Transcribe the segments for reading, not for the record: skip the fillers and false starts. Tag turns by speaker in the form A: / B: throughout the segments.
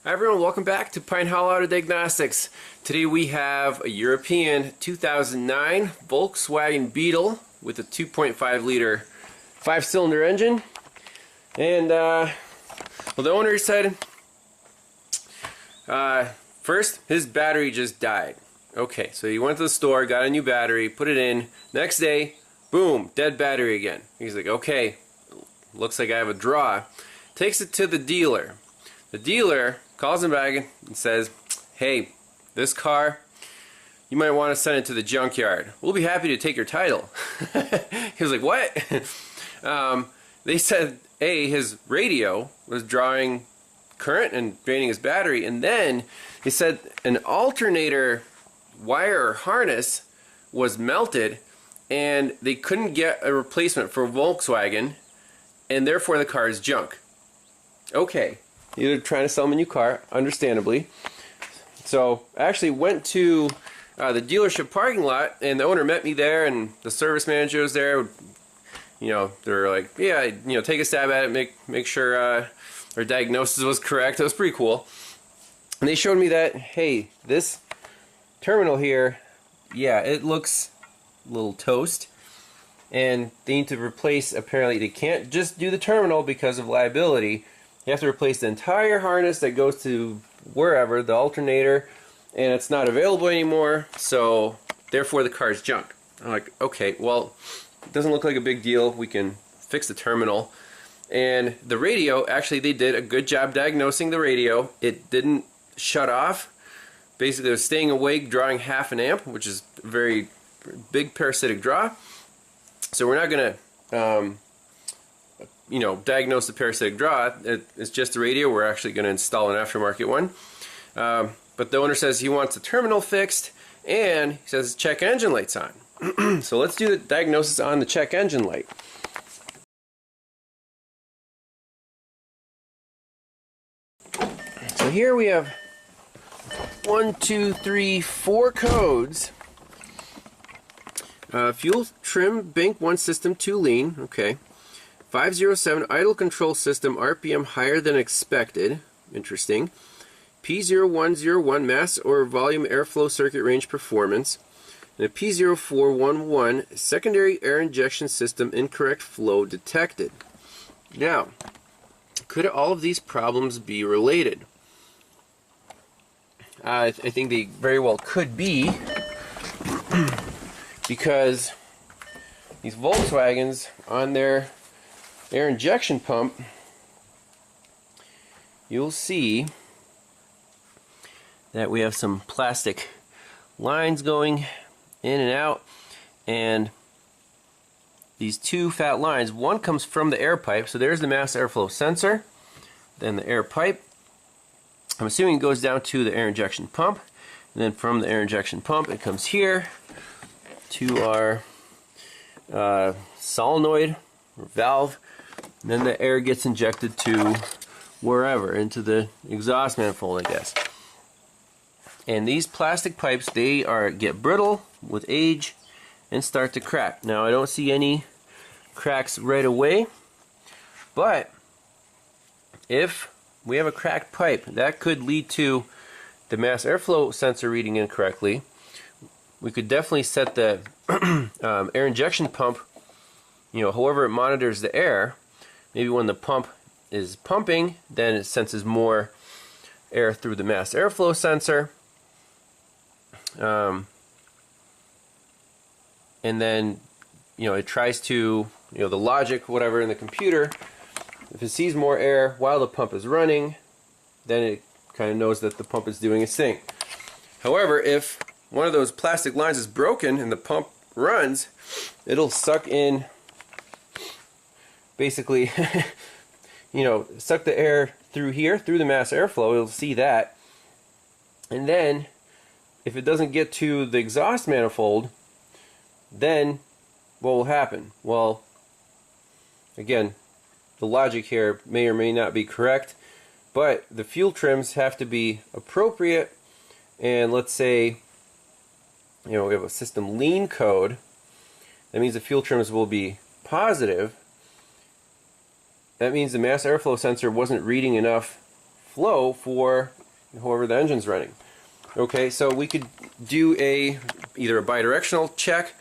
A: Hi everyone, welcome back to Pine Hollow Auto Diagnostics. Today we have a European 2009 Volkswagen Beetle with a 2.5 liter 5-cylinder engine. And well, the owner said first his battery just died. Okay, so he went to the store, got a new battery, put it in. Next day, boom, dead battery again. He's like, okay, looks like I have a draw. Takes it to the dealer. The dealer calls him back and says, hey, this car, you might want to send it to the junkyard. We'll be happy to take your title. He was like, what? They said, A, his radio was drawing current and draining his battery, and then he said an alternator wire or harness was melted and they couldn't get a replacement for Volkswagen, and therefore the car is junk. Okay. They're trying to sell him a new car, understandably. So I actually went to the dealership parking lot, and the owner met me there, and the service manager was there. You know, they were like, yeah, you know, take a stab at it, make sure our diagnosis was correct. It was pretty cool. And they showed me that, hey, this terminal here, yeah, it looks a little toast, and they need to replace. Apparently, they can't just do the terminal because of liability. You have to replace the entire harness that goes to wherever, the alternator, and it's not available anymore, so therefore the car's junk. I'm like, okay, well, it doesn't look like a big deal. We can fix the terminal. And the radio, actually they did a good job diagnosing the radio. It didn't shut off. Basically it was staying awake, drawing half an amp, which is a very big parasitic draw. So we're not going to you know, diagnose the parasitic draw. It's just the radio. We're actually going to install an aftermarket one. But the owner says he wants the terminal fixed, and he says check engine light's on. So let's do the diagnosis on the check engine light. So here we have 1, 2, 3, 4 codes. Fuel trim bank 1 system 2 lean. Okay. 507 idle control system RPM higher than expected. Interesting. P0101 mass or volume airflow circuit range performance. And a P0411 secondary air injection system incorrect flow detected. Now, could all of these problems be related? I think they very well could be, because these Volkswagens on their air injection pump, you'll see that we have some plastic lines going in and out, and these 2 fat lines, one comes from the air pipe, so there's the mass airflow sensor, then the air pipe, I'm assuming it goes down to the air injection pump, and then from the air injection pump it comes here to our solenoid or valve. And then the air gets injected to wherever, into the exhaust manifold, I guess. And these plastic pipes, they get brittle with age and start to crack. Now I don't see any cracks right away, but if we have a cracked pipe, that could lead to the mass airflow sensor reading incorrectly. We could definitely set the air injection pump, you know, however it monitors the air. Maybe when the pump is pumping, then it senses more air through the mass airflow sensor. And then, you know, it tries to, you know, the logic, whatever, in the computer, if it sees more air while the pump is running, then it kind of knows that the pump is doing its thing. However, if one of those plastic lines is broken and the pump runs, it'll suck in, basically, you know, suck the air through here, through the mass airflow. It'll see that. And then, if it doesn't get to the exhaust manifold, then what will happen? Well, again, the logic here may or may not be correct, but the fuel trims have to be appropriate. And let's say, you know, we have a system lean code. That means the fuel trims will be positive. That means the mass airflow sensor wasn't reading enough flow for however the engine's running. Okay, so we could do either a bidirectional check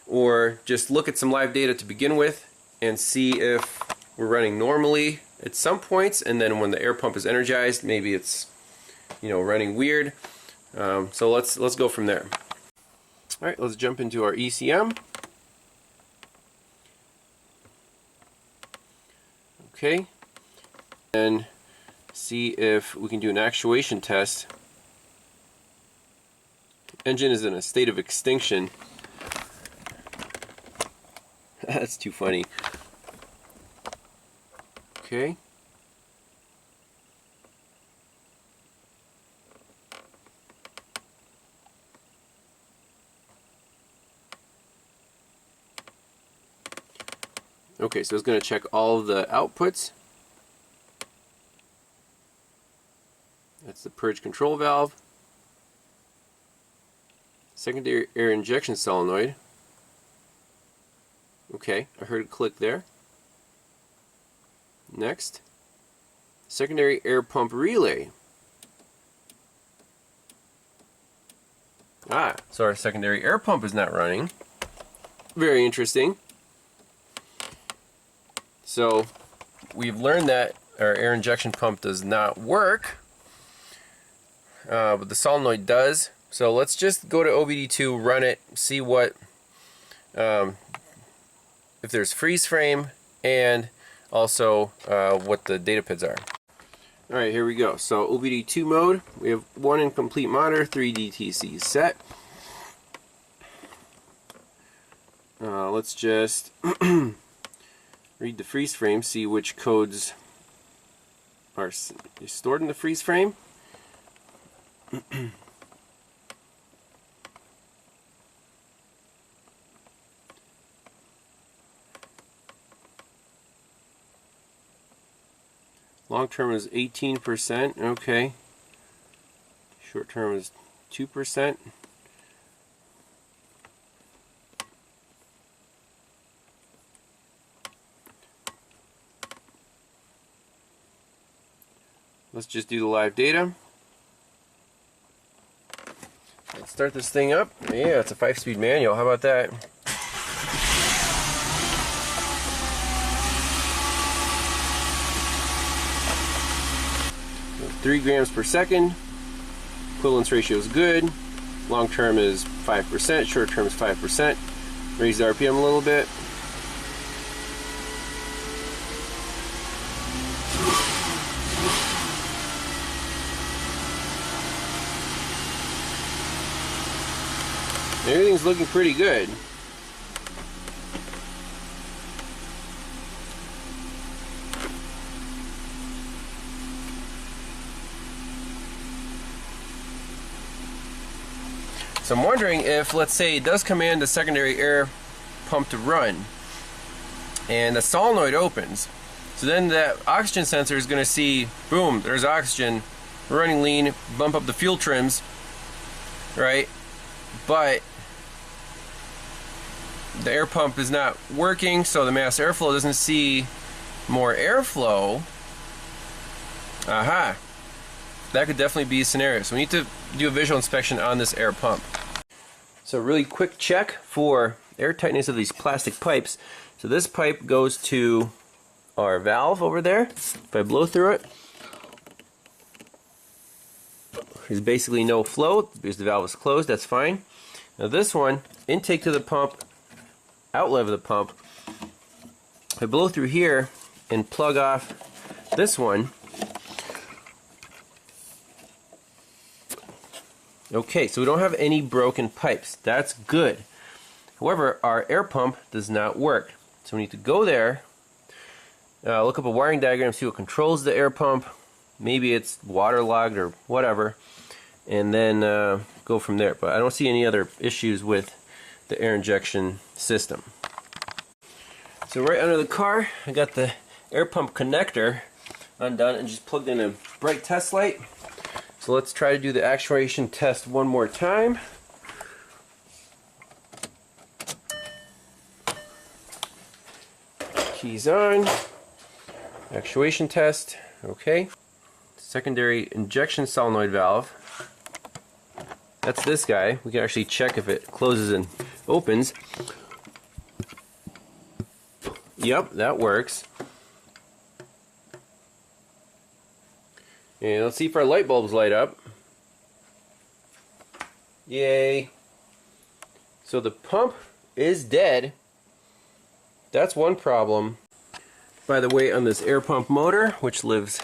A: or just look at some live data to begin with and see if we're running normally at some points, and then when the air pump is energized, maybe it's running weird. So let's go from there. All right, let's jump into our ECM. Okay, and see if we can do an actuation test. Engine is in a state of extinction. That's too funny. Okay. Okay, so it's going to check all of the outputs. That's the purge control valve. Secondary air injection solenoid. Okay, I heard a click there. Next, secondary air pump relay. So our secondary air pump is not running. Very interesting. So we've learned that our air injection pump does not work, but the solenoid does. So let's just go to OBD2, run it, see what if there's freeze frame, and also what the data PIDs are. Alright, here we go. So OBD2 mode, we have 1 incomplete monitor, 3 DTCs set. Let's just read the freeze frame, see which codes are stored in the freeze frame. Long term is 18%, okay. Short term is 2%. Let's just do the live data. Let's start this thing up. Yeah, it's a 5-speed manual. How about that? So 3 grams per second. Equivalence ratio is good. Long term is 5%. Short term is 5%. Raise the RPM a little bit. Everything's looking pretty good. So I'm wondering if, let's say, it does command the secondary air pump to run, and the solenoid opens. So then that oxygen sensor is going to see, boom, there's oxygen, we're running lean, bump up the fuel trims, right? But the air pump is not working, so the mass airflow doesn't see more airflow. Aha! That could definitely be a scenario. So we need to do a visual inspection on this air pump. So really quick check for air tightness of these plastic pipes. So this pipe goes to our valve over there. If I blow through it, there's basically no flow because the valve is closed. That's fine. Now this one, intake to the pump, outlet of the pump. If I blow through here and plug off this one, okay, so we don't have any broken pipes. That's good. However, our air pump does not work. So we need to go there, look up a wiring diagram, see what controls the air pump. Maybe it's waterlogged or whatever, and then go from there. But I don't see any other issues with the air injection system. So right under the car, I got the air pump connector undone and just plugged in a bright test light. So let's try to do the actuation test one more time. Keys on. Actuation test. Okay. secondary injection solenoid valve. That's this guy. We can actually check if it closes and opens. Yep, that works. And let's see if our light bulbs light up. Yay. So the pump is dead. That's one problem. By the way, on this air pump motor, which lives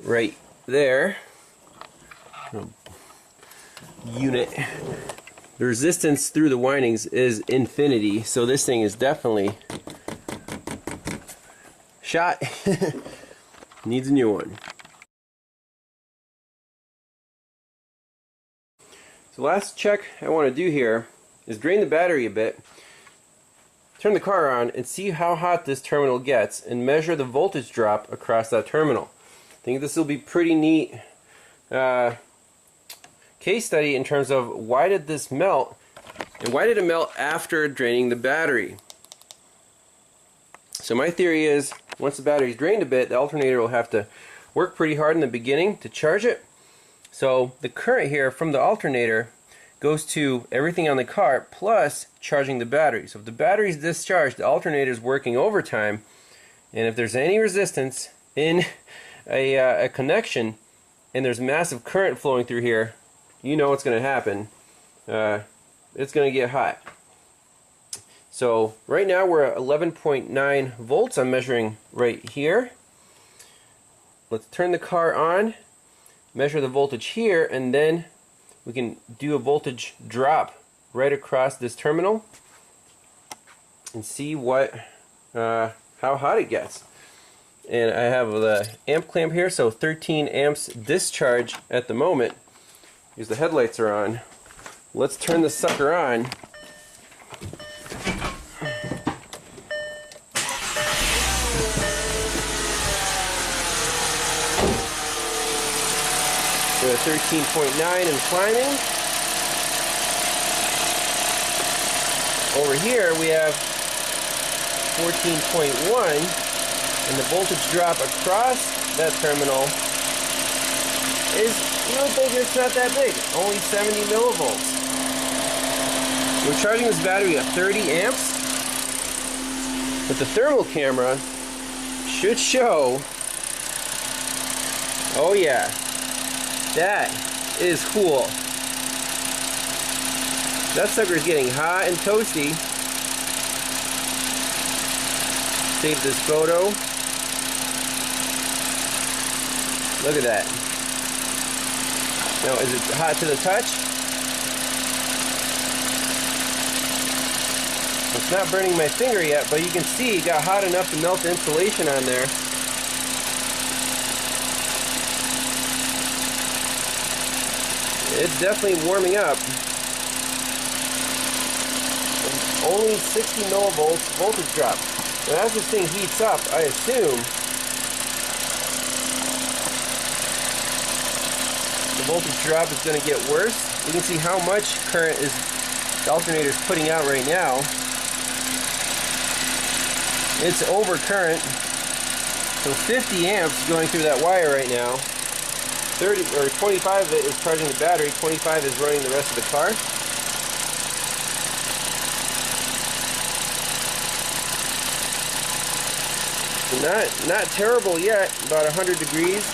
A: right there, unit, the resistance through the windings is infinity, so this thing is definitely shot. Needs a new one. So last check I want to do here is drain the battery a bit, turn the car on, and see how hot this terminal gets, and measure the voltage drop across that terminal. I think this will be pretty neat case study in terms of why did this melt, and why did it melt after draining the battery. So my theory is, once the battery's drained a bit, the alternator will have to work pretty hard in the beginning to charge it. So the current here from the alternator goes to everything on the car plus charging the battery. So if the battery's discharged, the alternator is working overtime, and if there's any resistance in a connection and there's massive current flowing through here, you know what's going to happen. It's going to get hot. So right now we're at 11.9 volts. I'm measuring right here. Let's turn the car on, measure the voltage here, and then we can do a voltage drop right across this terminal and see what how hot it gets. And I have the amp clamp here, so 13 amps discharge at the moment because the headlights are on. Let's turn the sucker on. We're at 13.9 and climbing. Over here we have 14.1, and the voltage drop across that terminal is a little bigger. It's not that big, only 70 millivolts. We're charging this battery at 30 amps, but the thermal camera should show, oh yeah, that is cool. That sucker is getting hot and toasty. Save this photo. Look at that. Now, is it hot to the touch? It's not burning my finger yet, but you can see it got hot enough to melt the insulation on there. It's definitely warming up. Only 60 millivolts voltage drop. And as this thing heats up, I assume the voltage drop is going to get worse. You can see how much current is the alternator is putting out right now. It's over current. So 50 amps going through that wire right now. 30 or 25 of it is charging the battery, 25 is running the rest of the car. Not terrible yet, about 100 degrees.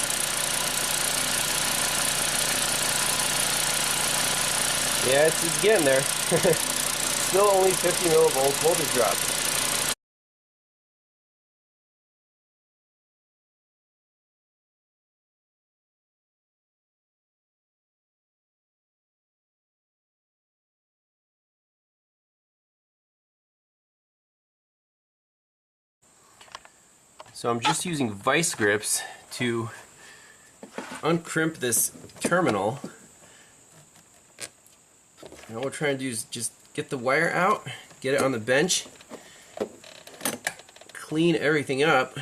A: Yeah, it's getting there. Still only 50 millivolts voltage drop. So I'm just using vice grips to uncrimp this terminal. And all we're trying to do is just get the wire out, get it on the bench, clean everything up,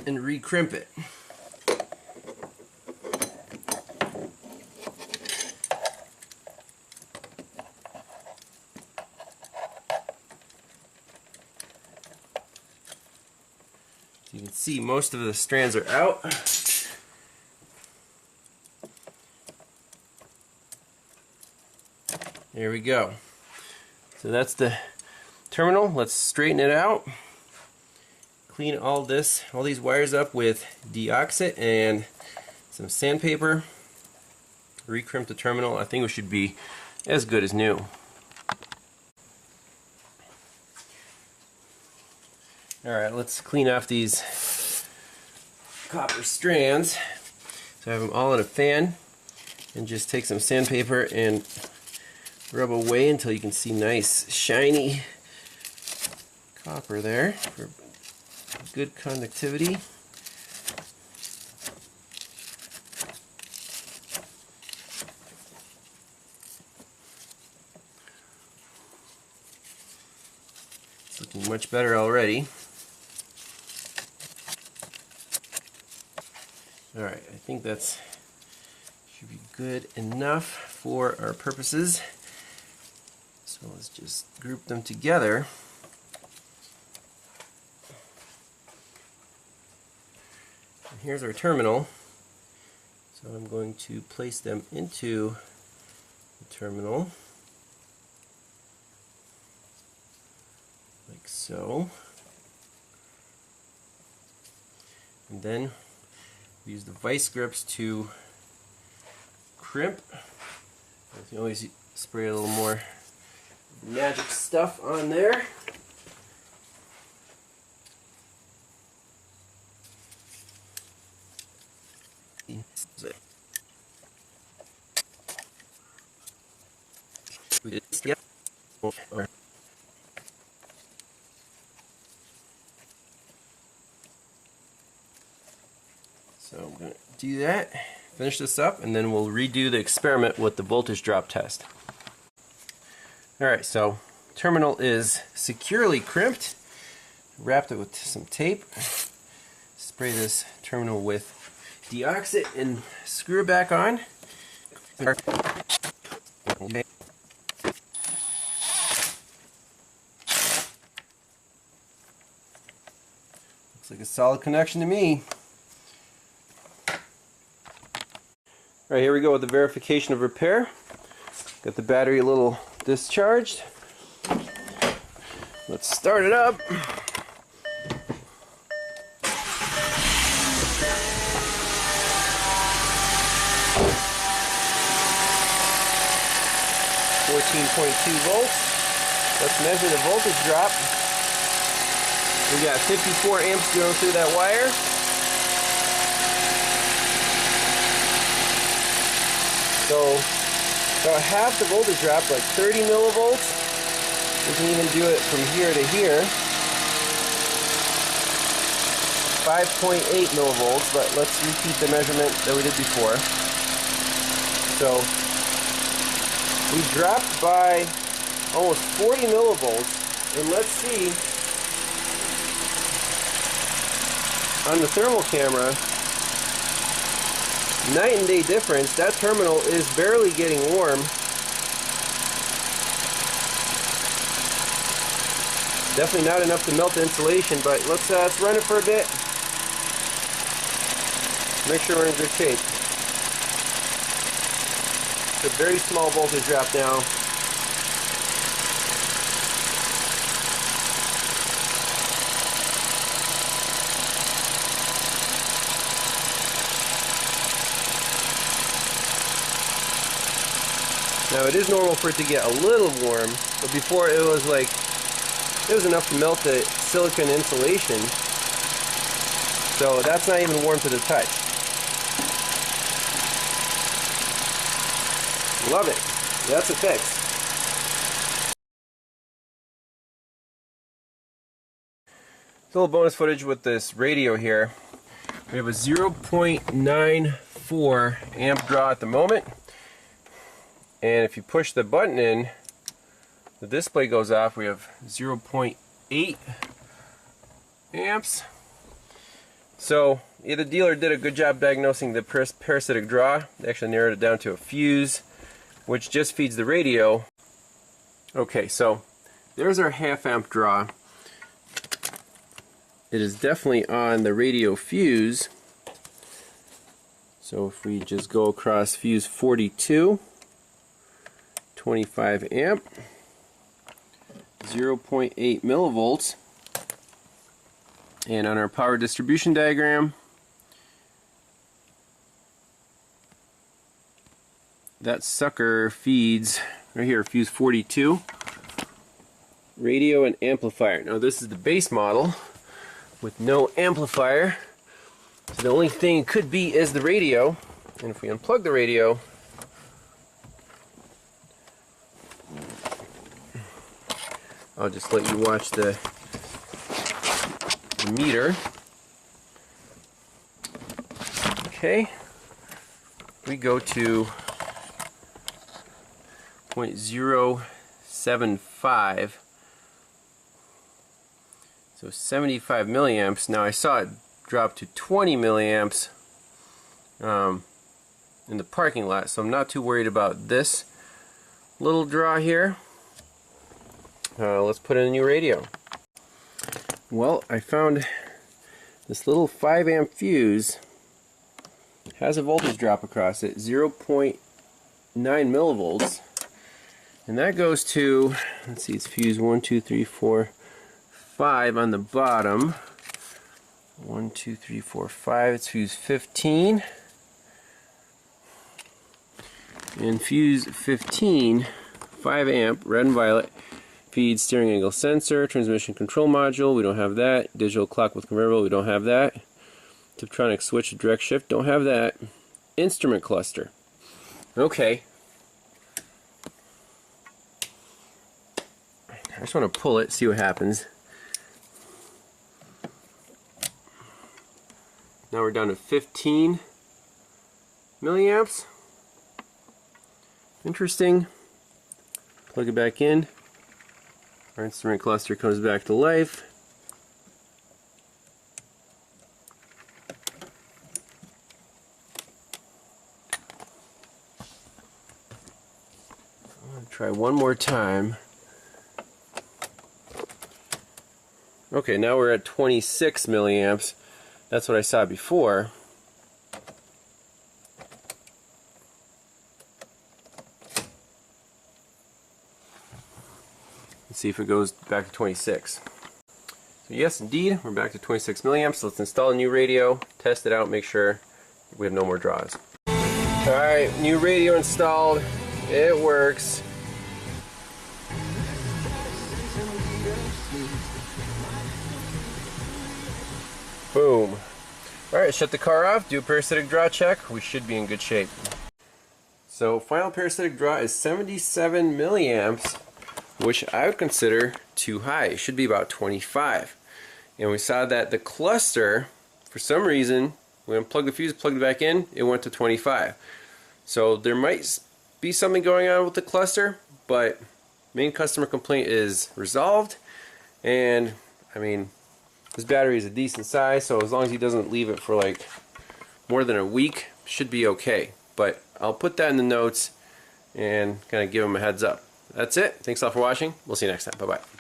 A: and recrimp it. you can see most of the strands are out. There we go. So that's the terminal. Let's straighten it out. Clean all these wires up with deoxit and some sandpaper. Recrimp the terminal. I think it should be as good as new. Alright, let's clean off these copper strands. So I have them all in a fan, and just take some sandpaper and rub away until you can see nice shiny copper there for good conductivity. It's looking much better already. Alright, I think that's should be good enough for our purposes. So let's just group them together. And here's our terminal. So I'm going to place them into the terminal like so. And then we use the vice grips to crimp. You can always spray a little more magic stuff on there. So I'm going to do that, finish this up, and then we'll redo the experiment with the voltage drop test. Alright, so terminal is securely crimped. Wrapped it with some tape. Spray this terminal with deoxit and screw it back on. Looks like a solid connection to me. Alright, here we go with the verification of repair. Got the battery a little discharged. Let's start it up. .2 volts. Let's measure the voltage drop. We got 54 amps going through that wire. So about half the voltage drop, like 30 millivolts. We can even do it from here to here. 5.8 millivolts, but let's repeat the measurement that we did before. So we dropped by almost 40 millivolts, and let's see on the thermal camera, night and day difference. That terminal is barely getting warm. Definitely not enough to melt the insulation, but let's run it for a bit. Make sure we're in good shape. It's a very small voltage drop now. Now it is normal for it to get a little warm, but before it was like, it was enough to melt the silicone insulation. So that's not even warm to the touch. Love it. That's a fix. A little bonus footage with this radio here. We have a 0.94 amp draw at the moment. And if you push the button in, the display goes off. We have 0.8 amps. So yeah, the dealer did a good job diagnosing the parasitic draw. They actually narrowed it down to a fuse, which just feeds the radio. Okay, so there's our half amp draw. it is definitely on the radio fuse. So if we just go across fuse 42, 25 amp, 0.8 millivolts, and on our power distribution diagram, that sucker feeds right here, fuse 42, radio and amplifier. Now this is the base model with no amplifier, so the only thing it could be is the radio. And if we unplug the radio, I'll just let you watch the meter. Okay, we go to 0.075, so 75 milliamps. Now I saw it drop to 20 milliamps in the parking lot, so I'm not too worried about this little draw here. Let's put in a new radio. Well, I found this little 5 amp fuse has a voltage drop across it, 0.9 millivolts, and that goes to, let's see, it's fuse 1, 2, 3, 4, 5 on the bottom. 1, 2, 3, 4, 5. It's fuse 15. And fuse 15, 5 amp, red and violet, feeds steering angle sensor, transmission control module, we don't have that. Digital clock with convertible, we don't have that. Tiptronic switch, direct shift, don't have that. Instrument cluster. Okay. I just want to pull it, see what happens. Now we're down to 15 milliamps. Interesting. Plug it back in. Our instrument cluster comes back to life. I'm going to try one more time. Okay, now we're at 26 milliamps. That's what I saw before. Let's see if it goes back to 26. So yes, indeed, we're back to 26 milliamps. Let's install a new radio, test it out, make sure we have no more draws. Alright, new radio installed. It works. Boom. Alright, shut the car off, do a parasitic draw check. We should be in good shape. So final parasitic draw is 77 milliamps, which I would consider too high. It should be about 25. And we saw that the cluster, for some reason, we unplugged the fuse, plugged it back in, it went to 25. So there might be something going on with the cluster, but main customer complaint is resolved. And I mean, this battery is a decent size, so as long as he doesn't leave it for like more than a week, should be okay. But I'll put that in the notes and kind of give him a heads up. That's it. Thanks a lot for watching. We'll see you next time. Bye-bye.